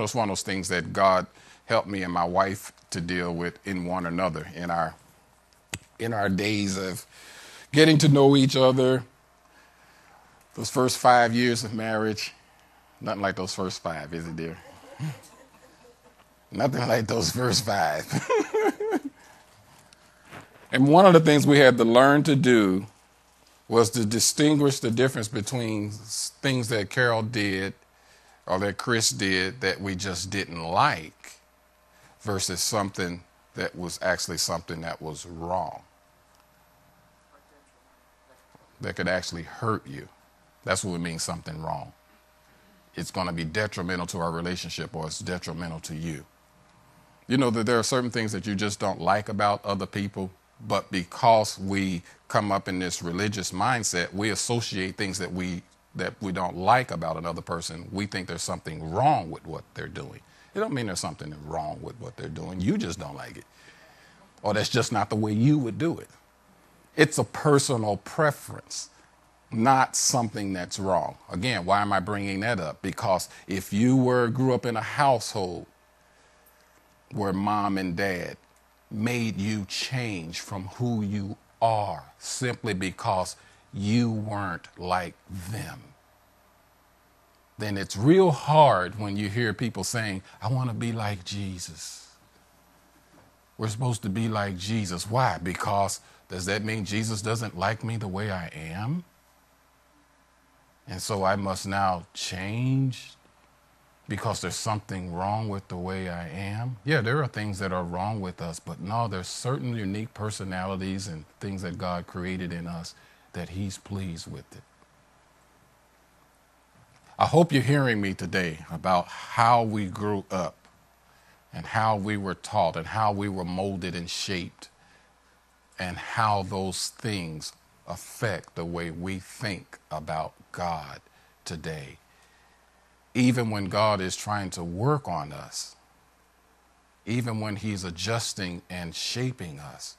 It's one of those things that God helped me and my wife to deal with in one another in our days of getting to know each other. Those first 5 years of marriage, nothing like those first 5, is it, dear? Nothing like those first 5. And one of the things we had to learn to do was to distinguish the difference between things that Carol did or that Chris did that we just didn't like versus something that was actually something that was wrong, that could actually hurt you. That's what it means, something wrong. It's going to be detrimental to our relationship, or it's detrimental to you. You know that there are certain things that you just don't like about other people, but because we come up in this religious mindset, we associate things that we don't like about another person. We think there's something wrong with what they're doing. It don't mean there's something wrong with what they're doing. You just don't like it. Or that's just not the way you would do it. It's a personal preference, not something that's wrong. Again, why am I bringing that up? Because if you grew up in a household where mom and dad made you change from who you are simply because you weren't like them, then it's real hard when you hear people saying, I want to be like Jesus. We're supposed to be like Jesus. Why? Because does that mean Jesus doesn't like me the way I am? And so I must now change because there's something wrong with the way I am? Yeah, there are things that are wrong with us, but no, there's certain unique personalities and things that God created in us that he's pleased with it. I hope you're hearing me today about how we grew up and how we were taught and how we were molded and shaped and how those things affect the way we think about God today. Even when God is trying to work on us, even when he's adjusting and shaping us,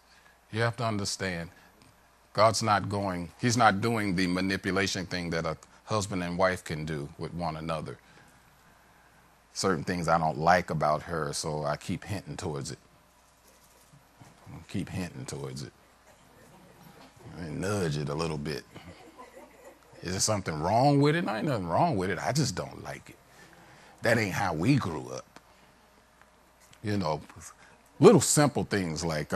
you have to understand he's not doing the manipulation thing that a husband and wife can do with one another. Certain things I don't like about her, so I keep hinting towards it. And nudge it a little bit. Is there something wrong with it? No, ain't nothing wrong with it. I just don't like it. That ain't how we grew up. You know, little simple things like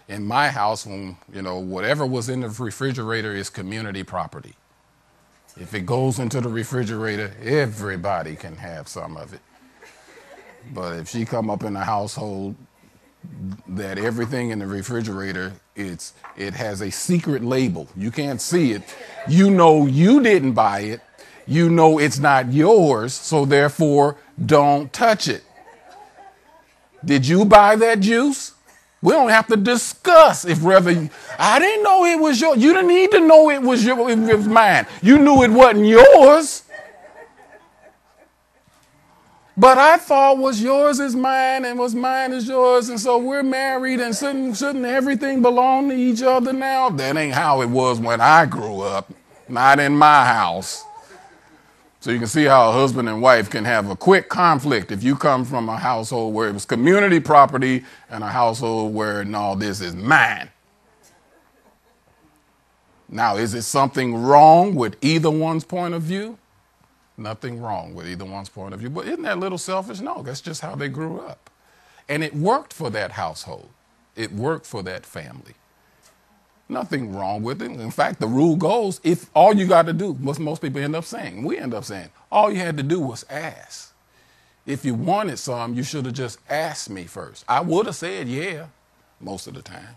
in my house, when, whatever was in the refrigerator is community property. If it goes into the refrigerator, everybody can have some of it. But if she come up in a household that everything in the refrigerator, it has a secret label. You can't see it. You know you didn't buy it. You know it's not yours, so therefore don't touch it. Did you buy that juice? We don't have to discuss I didn't know it was yours. You didn't need to know it was mine. You knew it wasn't yours. But I thought was yours is mine and was mine is yours, and so we're married, and shouldn't everything belong to each other now? That ain't how it was when I grew up, not in my house. So you can see how a husband and wife can have a quick conflict if you come from a household where it was community property and a household where, no, this is mine. Now, is it something wrong with either one's point of view? Nothing wrong with either one's point of view. But isn't that a little selfish? No, that's just how they grew up. And it worked for that household. It worked for that family. Nothing wrong with it. In fact, the rule goes, if all you got to do, what most people end up saying, all you had to do was ask. If you wanted some, you should have just asked me first. I would have said yeah, most of the time.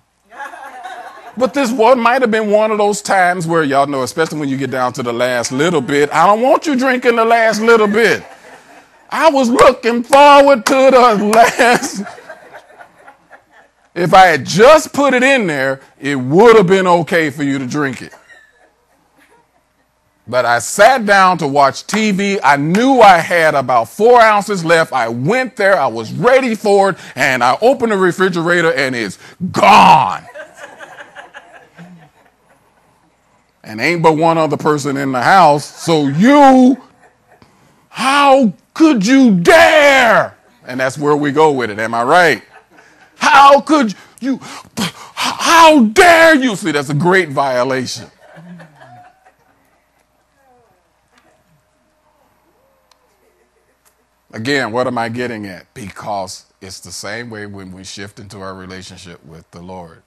But this one might have been one of those times where, y'all know, especially when you get down to the last little bit, I don't want you drinking the last little bit. I was looking forward to the last. If I had just put it in there, it would have been okay for you to drink it. But I sat down to watch TV. I knew I had about 4 ounces left. I went there. I was ready for it. And I opened the refrigerator and it's gone. And ain't but one other person in the house. So how could you dare? And that's where we go with it. Am I right? How could you? How dare you? See, that's a great violation. Again, what am I getting at? Because it's the same way when we shift into our relationship with the Lord.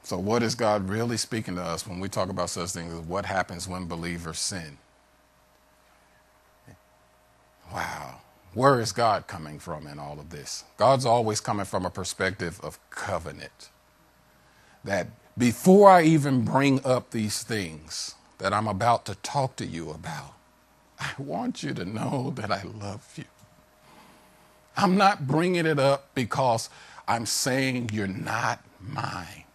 So what is God really speaking to us when we talk about such things as what happens when believers sin? Wow. Where is God coming from in all of this? God's always coming from a perspective of covenant. That before I even bring up these things that I'm about to talk to you about, I want you to know that I love you. I'm not bringing it up because I'm saying you're not mine.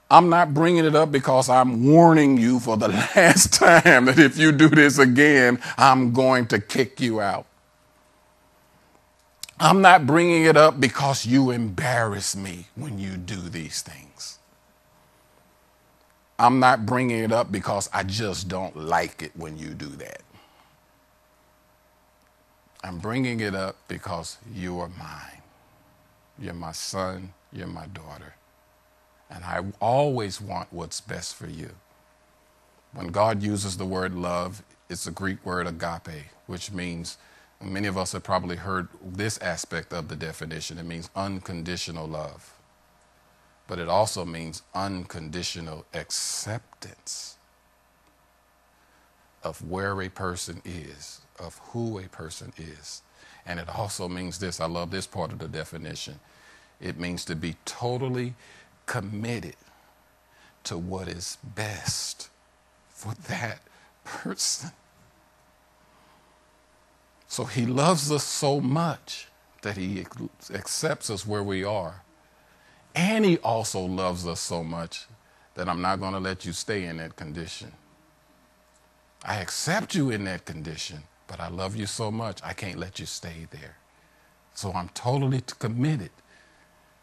I'm not bringing it up because I'm warning you for the last time that if you do this again, I'm going to kick you out. I'm not bringing it up because you embarrass me when you do these things. I'm not bringing it up because I just don't like it when you do that. I'm bringing it up because you are mine. You're my son, you're my daughter. And I always want what's best for you. When God uses the word love, it's a Greek word agape, which means, many of us have probably heard this aspect of the definition. It means unconditional love. But it also means unconditional acceptance of where a person is, of who a person is. And it also means this. I love this part of the definition. It means to be totally committed to what is best for that person. So he loves us so much that he accepts us where we are. And he also loves us so much that I'm not going to let you stay in that condition. I accept you in that condition, but I love you so much, I can't let you stay there. So I'm totally committed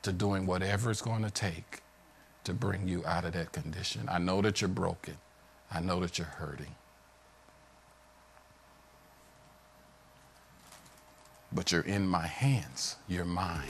to doing whatever it's going to take to bring you out of that condition. I know that you're broken. I know that you're hurting. But you're in my hands. You're mine.